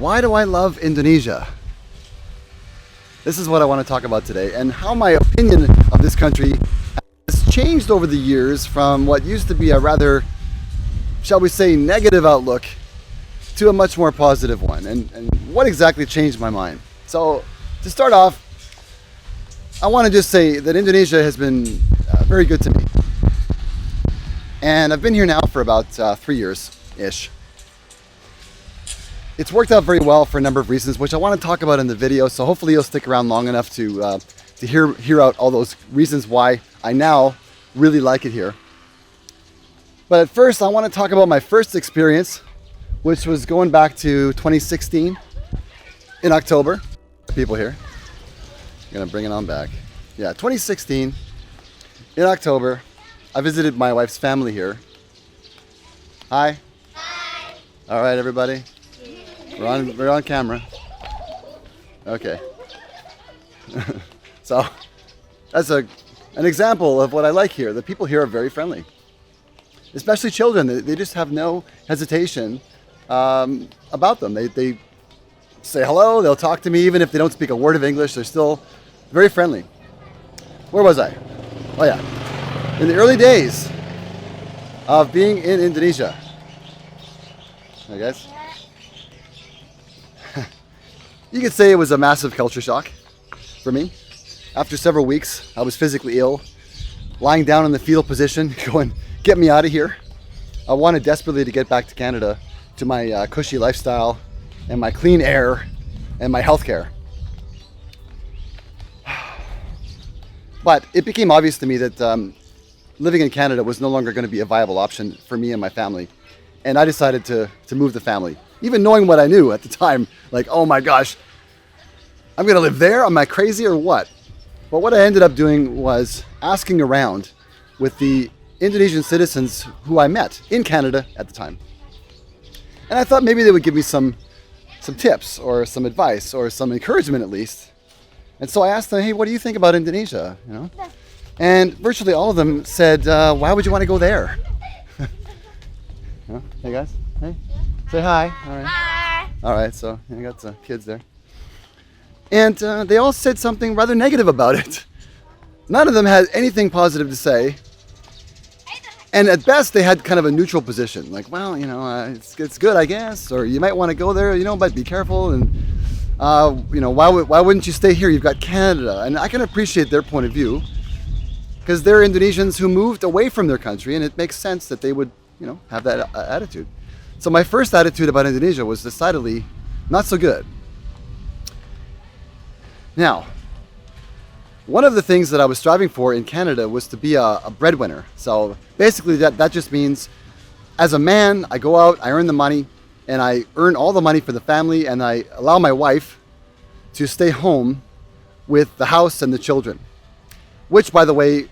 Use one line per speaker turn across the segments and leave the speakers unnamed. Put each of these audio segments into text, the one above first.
Why do I love Indonesia? This is what I want to talk about today, and how my opinion of this country has changed over the years from what used to be a rather, shall we say, negative outlook to a much more positive one, and what exactly changed my mind. So to start off, I want to just say that Indonesia has been very good to me. And I've been here now for about 3 years-ish. It's worked out very well for a number of reasons, which I want to talk about in the video, so hopefully you'll stick around long enough to hear out all those reasons why I now really like it here. But at first, I want to talk about my first experience, which was going back to 2016 in October. People here. I'm going to bring it on back. Yeah, 2016 in October, I visited my wife's family here. Hi.
Hi.
All right, everybody. We're on camera. Okay. So that's an example of what I like here. The people here are very friendly, especially children. They just have no hesitation about them. They say hello. They'll talk to me even if they don't speak a word of English. They're still very friendly. Where was I? Oh yeah. In the early days of being in Indonesia. I guess. You could say it was a massive culture shock for me. After several weeks, I was physically ill, lying down in the fetal position, going, get me out of here. I wanted desperately to get back to Canada, to my cushy lifestyle, and my clean air, and my healthcare. But it became obvious to me that living in Canada was no longer going to be a viable option for me and my family. And I decided to move the family. Even knowing what I knew at the time, like, oh my gosh, I'm going to live there? Am I crazy or what? But what I ended up doing was asking around with the Indonesian citizens who I met in Canada at the time. And I thought maybe they would give me some tips or some advice or some encouragement at least. And so I asked them, hey, what do you think about Indonesia? You know? And virtually all of them said, why would you want to go there? Hey guys, hey, say hi. All right.
Hi.
All right, so I got some kids there. And they all said something rather negative about it. None of them had anything positive to say. And at best, they had kind of a neutral position. Like, well, you know, it's good, I guess. Or you might want to go there, you know, but be careful. And, you know, why wouldn't you stay here? You've got Canada. And I can appreciate their point of view. Because they're Indonesians who moved away from their country. And it makes sense that they would, you know, have that attitude. So my first attitude about Indonesia was decidedly not so good. Now, one of the things that I was striving for in Canada was to be a breadwinner. So basically that just means as a man, I go out, I earn the money, and I earn all the money for the family, and I allow my wife to stay home with the house and the children, which, by the way,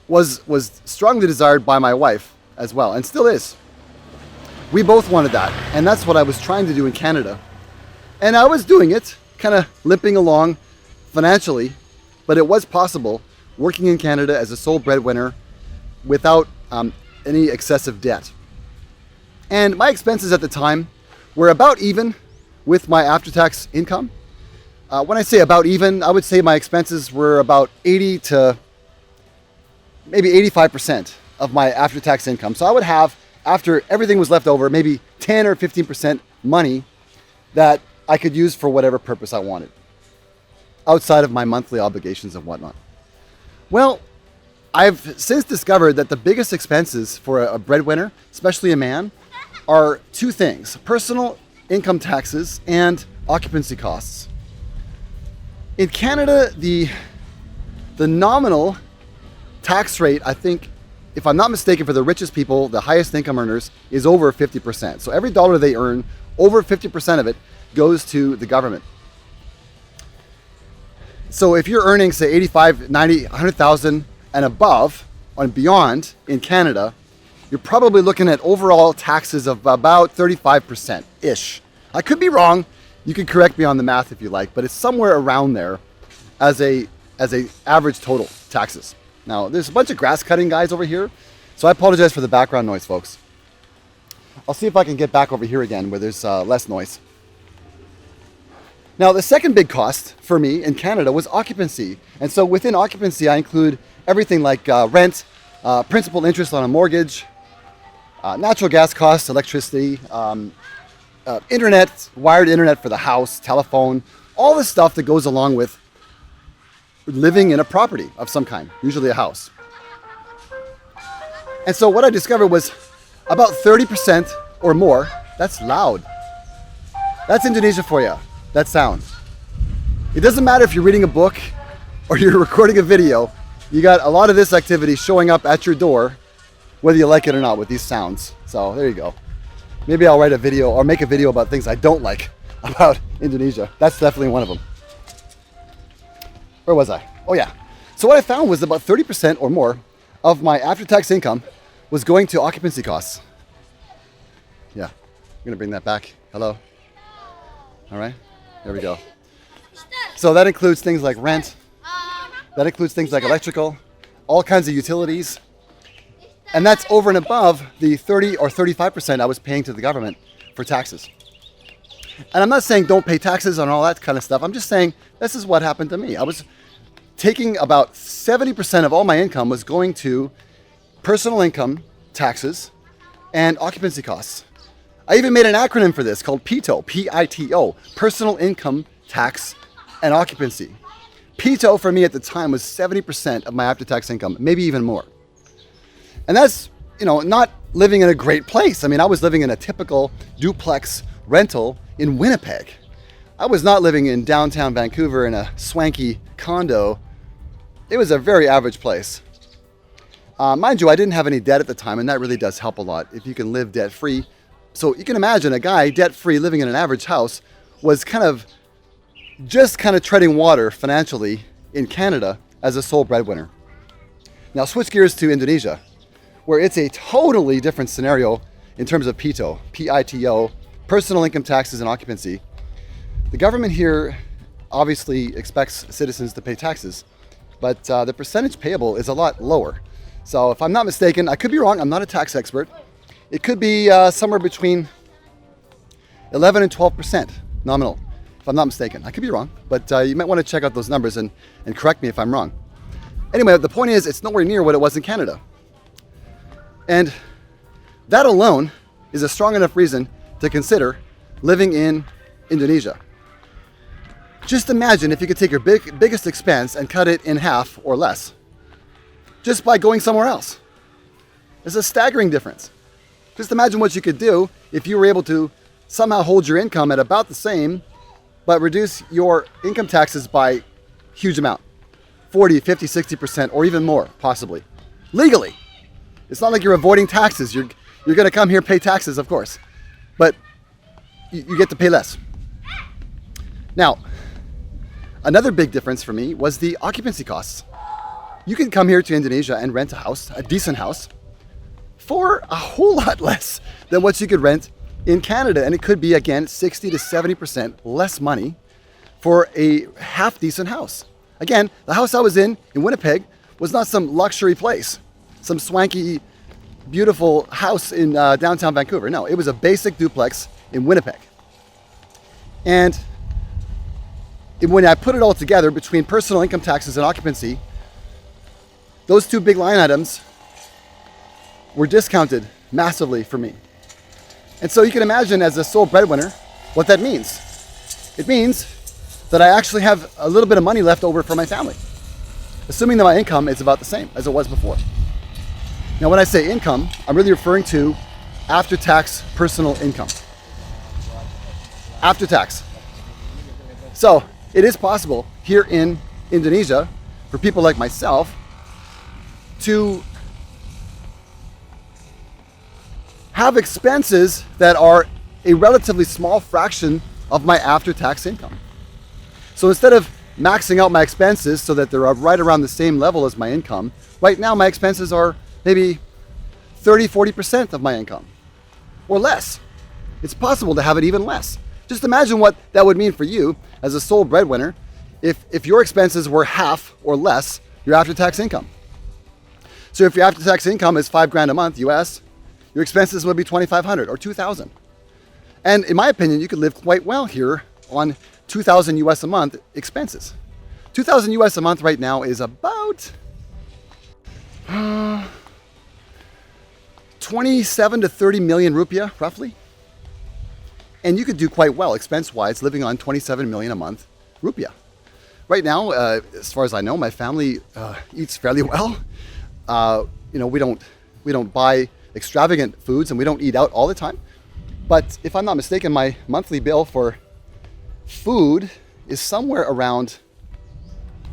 was strongly desired by my wife as well, and still is. We both wanted that, and that's what I was trying to do in Canada. And I was doing it, kind of limping along financially, but it was possible working in Canada as a sole breadwinner without any excessive debt. And my expenses at the time were about even with my after-tax income. When I say about even, I would say my expenses were about 80 to maybe 85% of my after-tax income. So I would have, after everything was left over, maybe 10 or 15% money that I could use for whatever purpose I wanted, outside of my monthly obligations and whatnot. Well, I've since discovered that the biggest expenses for a breadwinner, especially a man, are two things: personal income taxes and occupancy costs. In Canada, the nominal tax rate, I think, if I'm not mistaken, for the richest people, the highest income earners, is over 50%. So every dollar they earn, over 50% of it goes to the government. So if you're earning, say, 85, 90, 100,000 and above and beyond in Canada, you're probably looking at overall taxes of about 35%-ish. I could be wrong. You can correct me on the math if you like, but it's somewhere around there as a average total taxes. Now, there's a bunch of grass cutting guys over here, so I apologize for the background noise, folks. I'll see if I can get back over here again where there's less noise. Now, the second big cost for me in Canada was occupancy. And so within occupancy, I include everything like rent, principal interest on a mortgage, natural gas costs, electricity, internet, wired internet for the house, telephone, all the stuff that goes along with living in a property of some kind, usually a house. And so what I discovered was about 30% or more, that's loud. That's Indonesia for you. That sound. It doesn't matter if you're reading a book or you're recording a video, you got a lot of this activity showing up at your door, whether you like it or not, with these sounds. So there you go. Maybe I'll write a video or make a video about things I don't like about Indonesia. That's definitely one of them. Where was I? Oh yeah. So what I found was about 30% or more of my after-tax income was going to occupancy costs. Yeah, I'm gonna bring that back. Hello. All right. There we go. So that includes things like rent, that includes things like electrical, all kinds of utilities, and that's over and above the 30 or 35% I was paying to the government for taxes. And I'm not saying don't pay taxes on all that kind of stuff. I'm just saying this is what happened to me. I was taking about 70% of all my income was going to personal income taxes and occupancy costs. I even made an acronym for this called PITO, P-I-T-O, Personal Income Tax and Occupancy. PITO for me at the time was 70% of my after-tax income, maybe even more. And that's, not living in a great place. I mean, I was living in a typical duplex rental in Winnipeg. I was not living in downtown Vancouver in a swanky condo. It was a very average place. Mind you, I didn't have any debt at the time, and that really does help a lot if you can live debt-free. So you can imagine a guy debt-free living in an average house was kind of treading water financially in Canada as a sole breadwinner. Now switch gears to Indonesia, where it's a totally different scenario in terms of PITO, P-I-T-O, personal income taxes and occupancy. The government here obviously expects citizens to pay taxes, but the percentage payable is a lot lower. So if I'm not mistaken, I could be wrong, I'm not a tax expert, it could be somewhere between 11 and 12% nominal, if I'm not mistaken. I could be wrong, but you might want to check out those numbers and correct me if I'm wrong. Anyway, the point is, it's nowhere near what it was in Canada. And that alone is a strong enough reason to consider living in Indonesia. Just imagine if you could take your biggest expense and cut it in half or less, just by going somewhere else. It's a staggering difference. Just imagine what you could do if you were able to somehow hold your income at about the same, but reduce your income taxes by a huge amount, 40, 50, 60%, or even more, possibly, legally. It's not like you're avoiding taxes. You're going to come here, pay taxes, of course, but you get to pay less. Now, another big difference for me was the occupancy costs. You can come here to Indonesia and rent a house, a decent house, for a whole lot less than what you could rent in Canada. And it could be, again, 60 to 70% less money for a half decent house. Again, the house I was in Winnipeg was not some luxury place, some swanky, beautiful house in downtown Vancouver. No, it was a basic duplex in Winnipeg. And when I put it all together between personal income taxes and occupancy, those two big line items were discounted massively for me. And so you can imagine, as a sole breadwinner, what that means. It means that I actually have a little bit of money left over for my family, assuming that my income is about the same as it was before. Now, when I say income, I'm really referring to after-tax personal income. After tax. So it is possible here in Indonesia for people like myself to have expenses that are a relatively small fraction of my after-tax income. So instead of maxing out my expenses so that they're right around the same level as my income, right now my expenses are maybe 30, 40% of my income or less. It's possible to have it even less. Just imagine what that would mean for you as a sole breadwinner if your expenses were half or less your after-tax income. So if your after-tax income is $5,000 a month US, your expenses would be 2,500 or 2,000. And in my opinion, you could live quite well here on 2,000 US a month expenses. 2,000 US a month right now is about 27 to 30 million rupiah, roughly. And you could do quite well expense-wise living on 27 million a month rupiah. Right now, as far as I know, my family eats fairly well. You know, we don't buy extravagant foods and we don't eat out all the time. But if I'm not mistaken, my monthly bill for food is somewhere around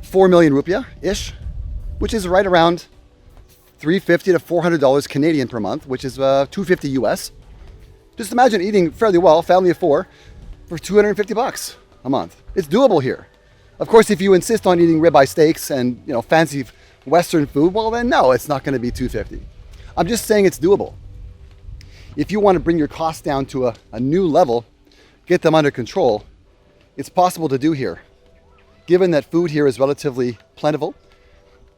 4 million rupiah-ish, which is right around $350 to $400 Canadian per month, which is $250 US. Just imagine eating fairly well, family of four, for 250 bucks a month. It's doable here. Of course, if you insist on eating ribeye steaks and, you know, fancy Western food, well then no, it's not going to be 250. I'm just saying it's doable. If you want to bring your costs down to a new level, get them under control, it's possible to do here. Given that food here is relatively plentiful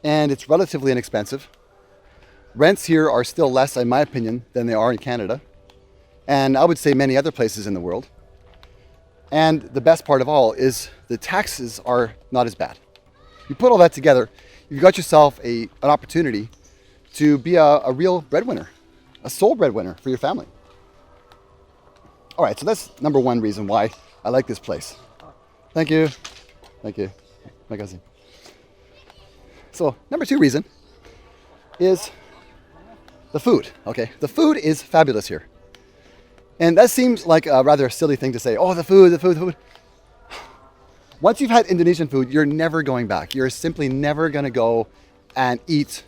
and it's relatively inexpensive, rents here are still less, in my opinion, than they are in Canada, and I would say many other places in the world. And the best part of all is the taxes are not as bad. You put all that together, you've got yourself an opportunity to be a real breadwinner, a sole breadwinner for your family. All right, so that's number one reason why I like this place. Thank you. Thank you. My cousin. So number two reason is the food, okay? The food is fabulous here. And that seems like a rather silly thing to say. Oh, the food, the food, the food. Once you've had Indonesian food, you're never going back. You're simply never going to go and eat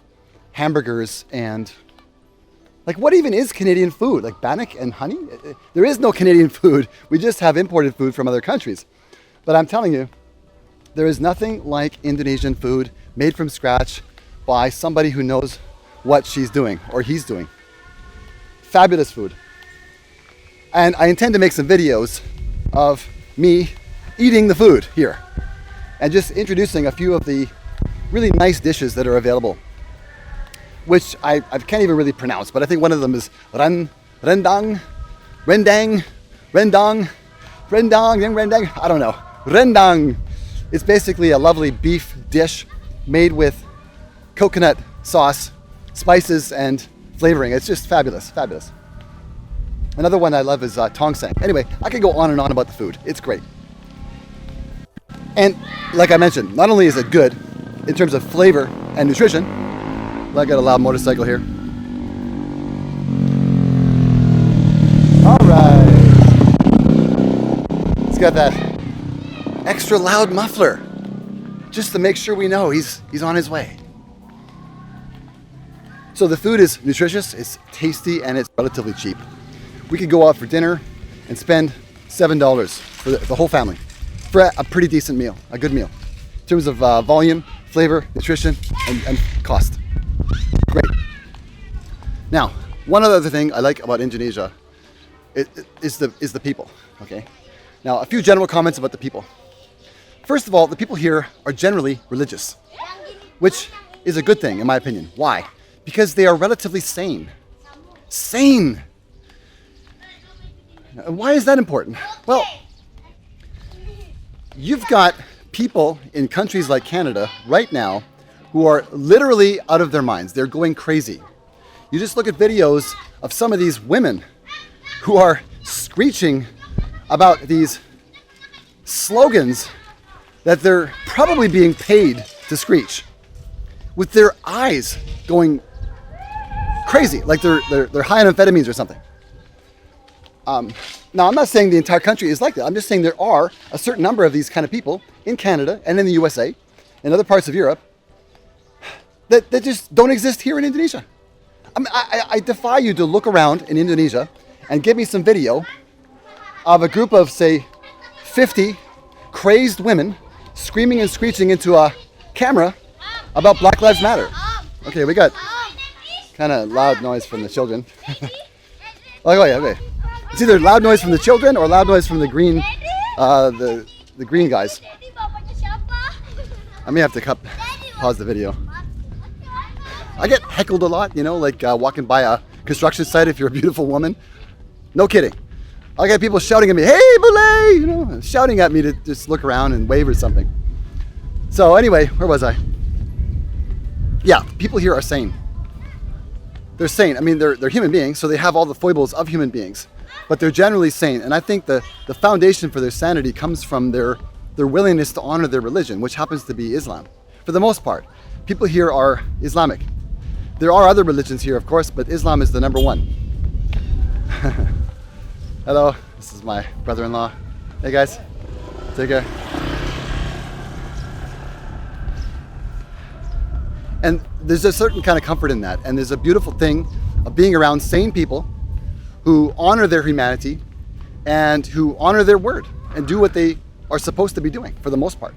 hamburgers and... Like, what even is Canadian food? Like bannock and honey? There is no Canadian food. We just have imported food from other countries. But I'm telling you, there is nothing like Indonesian food made from scratch by somebody who knows what she's doing or he's doing. Fabulous food. And I intend to make some videos of me eating the food here and just introducing a few of the really nice dishes that are available, which I can't even really pronounce, but I think one of them is rendang, I don't know. Rendang is basically a lovely beef dish made with coconut sauce, spices, and flavoring. It's just fabulous, fabulous. Another one I love is tongsang. Anyway, I could go on and on about the food. It's great. And like I mentioned, not only is it good in terms of flavor and nutrition, I got a loud motorcycle here. All right. It's got that extra loud muffler just to make sure we know he's on his way. So the food is nutritious, it's tasty, and it's relatively cheap. We could go out for dinner and spend $7 for the whole family for a pretty decent meal, a good meal, in terms of volume, flavor, nutrition, and cost. Great. Now, one other thing I like about Indonesia is the people. Okay. Now, a few general comments about the people. First of all, the people here are generally religious, which is a good thing in my opinion. Why? Because they are relatively sane. Sane. Why is that important? Well, you've got people in countries like Canada right now who are literally out of their minds. They're going crazy. You just look at videos of some of these women who are screeching about these slogans that they're probably being paid to screech, with their eyes going crazy, like they're high on amphetamines or something. Now, I'm not saying the entire country is like that. I'm just saying there are a certain number of these kind of people in Canada and in the USA and other parts of Europe that just don't exist here in Indonesia. I defy you to look around in Indonesia and give me some video of a group of, say, 50 crazed women screaming and screeching into a camera about Black Lives Matter. Okay, we got kind of loud noise from the children. Okay. It's either loud noise from the children or loud noise from the green guys. I may have to pause the video. I get heckled a lot, you know, like walking by a construction site if you're a beautiful woman. No kidding. I got people shouting at me, "Hey, Boulay!" You know, shouting at me to just look around and wave or something. So anyway, where was I? Yeah, people here are sane. They're sane. I mean, they're human beings, so they have all the foibles of human beings, but they're generally sane. And I think the foundation for their sanity comes from their willingness to honor their religion, which happens to be Islam. For the most part, people here are Islamic. There are other religions here, of course, but Islam is the number one. Hello, this is my brother-in-law. Hey guys, take care. And there's a certain kind of comfort in that. And there's a beautiful thing of being around sane people who honor their humanity and who honor their word and do what they are supposed to be doing for the most part.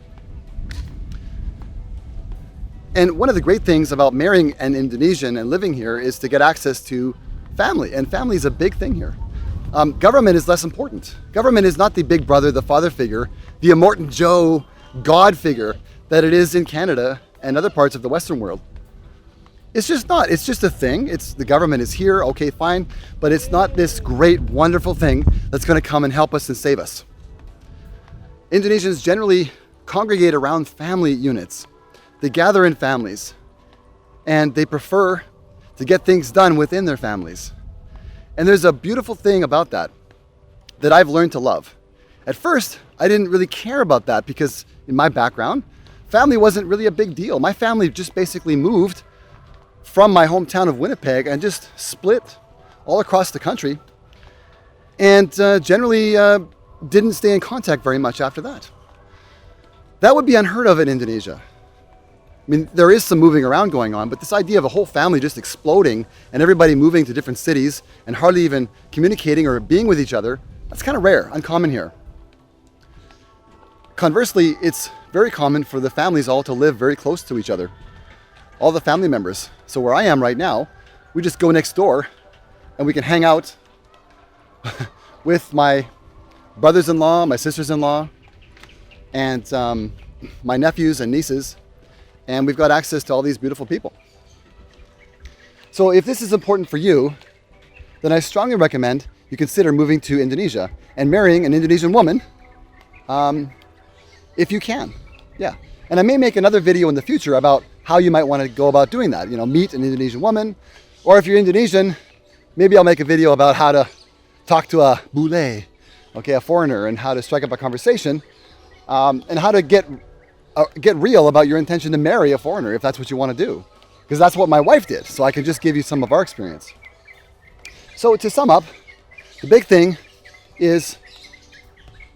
And one of the great things about marrying an Indonesian and living here is to get access to family. And family is a big thing here. Government is less important. Government is not the big brother, the father figure, the Immortan Joe God figure that it is in Canada and other parts of the Western world. It's just not. It's just a thing. The government is here, okay, fine, but it's not this great, wonderful thing that's going to come and help us and save us. Indonesians generally congregate around family units. They gather in families, and they prefer to get things done within their families. And there's a beautiful thing about that I've learned to love. At first, I didn't really care about that because in my background, family wasn't really a big deal. My family just basically moved from my hometown of Winnipeg and just split all across the country and generally didn't stay in contact very much after that. That would be unheard of in Indonesia. I mean, there is some moving around going on, but this idea of a whole family just exploding and everybody moving to different cities and hardly even communicating or being with each other, that's kind of rare, uncommon here. Conversely, it's very common for the families all to live very close to each other, all the family members. So where I am right now, we just go next door and we can hang out with my brothers-in-law, my sisters-in-law, and my nephews and nieces. And we've got access to all these beautiful people. So if this is important for you, then I strongly recommend you consider moving to Indonesia and marrying an Indonesian woman, if you can. Yeah. And I may make another video in the future about how you might want to go about doing that. You know, meet an Indonesian woman, or if you're Indonesian, maybe I'll make a video about how to talk to a bule, okay, a foreigner, and how to strike up a conversation, and how to get real about your intention to marry a foreigner if that's what you want to do. Because that's what my wife did. So I can just give you some of our experience. So to sum up, the big thing is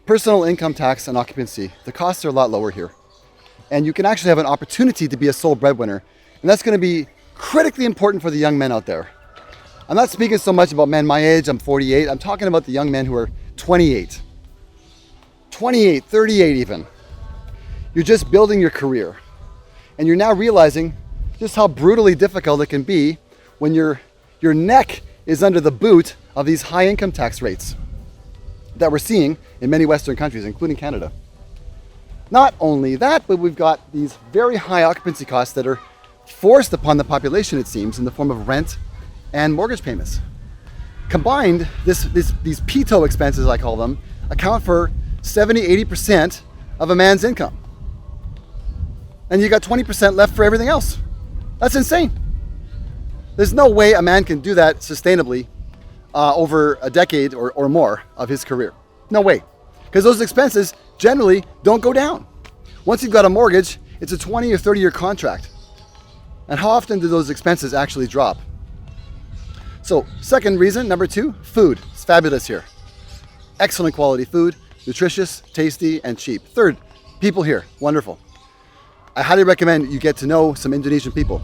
personal income tax and occupancy. The costs are a lot lower here. And you can actually have an opportunity to be a sole breadwinner. And that's going to be critically important for the young men out there. I'm not speaking so much about men my age, I'm 48. I'm talking about the young men who are 28, 38 even. You're just building your career. And you're now realizing just how brutally difficult it can be when your neck is under the boot of these high income tax rates that we're seeing in many Western countries, including Canada. Not only that, but we've got these very high occupancy costs that are forced upon the population, it seems, in the form of rent and mortgage payments. Combined, these PITO expenses, I call them, account for 70-80% of a man's income. And you got 20% left for everything else. That's insane. There's no way a man can do that sustainably over a decade or more of his career. No way. Because those expenses generally don't go down. Once you've got a mortgage, it's a 20 or 30-year contract. And how often do those expenses actually drop? So, second reason, number 2, food. It's fabulous here. Excellent quality food, nutritious, tasty, and cheap. Third, people here, wonderful. I highly recommend you get to know some Indonesian people.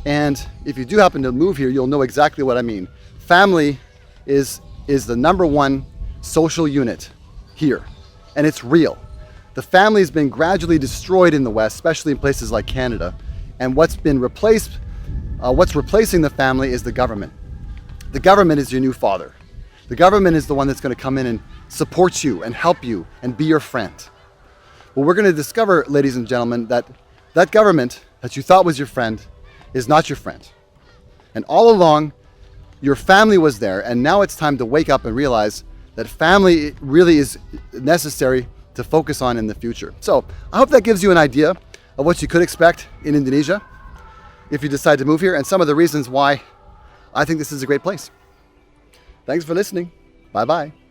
And if you do happen to move here, you'll know exactly what I mean. Family is the number one social unit here, and it's real. The family has been gradually destroyed in the West, especially in places like Canada. And what's replacing the family is the government. The government is your new father. The government is the one that's going to come in and support you and help you and be your friend. Well, we're going to discover, ladies and gentlemen, that government that you thought was your friend is not your friend. And all along, Your family was there, and now it's time to wake up and realize that family really is necessary to focus on in the future. So I hope that gives you an idea of what you could expect in Indonesia if you decide to move here, and some of the reasons why I think this is a great place. Thanks for listening. Bye-bye.